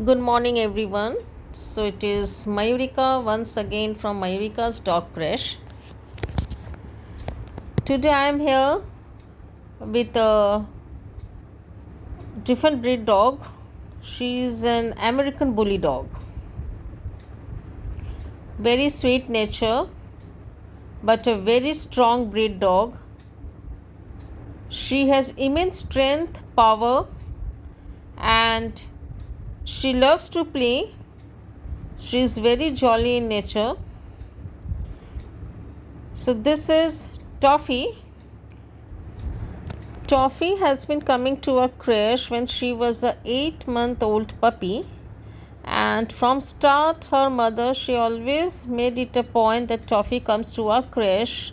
Good morning, everyone. So it is Mayurika once again from Mayurika's dog Creche. Today I am here with a different breed dog. She is an American Bully dog. Very sweet nature, but a very strong breed dog. She has immense strength, power, and she loves to play. She is very jolly in nature. So this is Toffee. Toffee has been coming to a creche when she was a 8-month-old puppy, and from start her mother she always made it a point that Toffee comes to our creche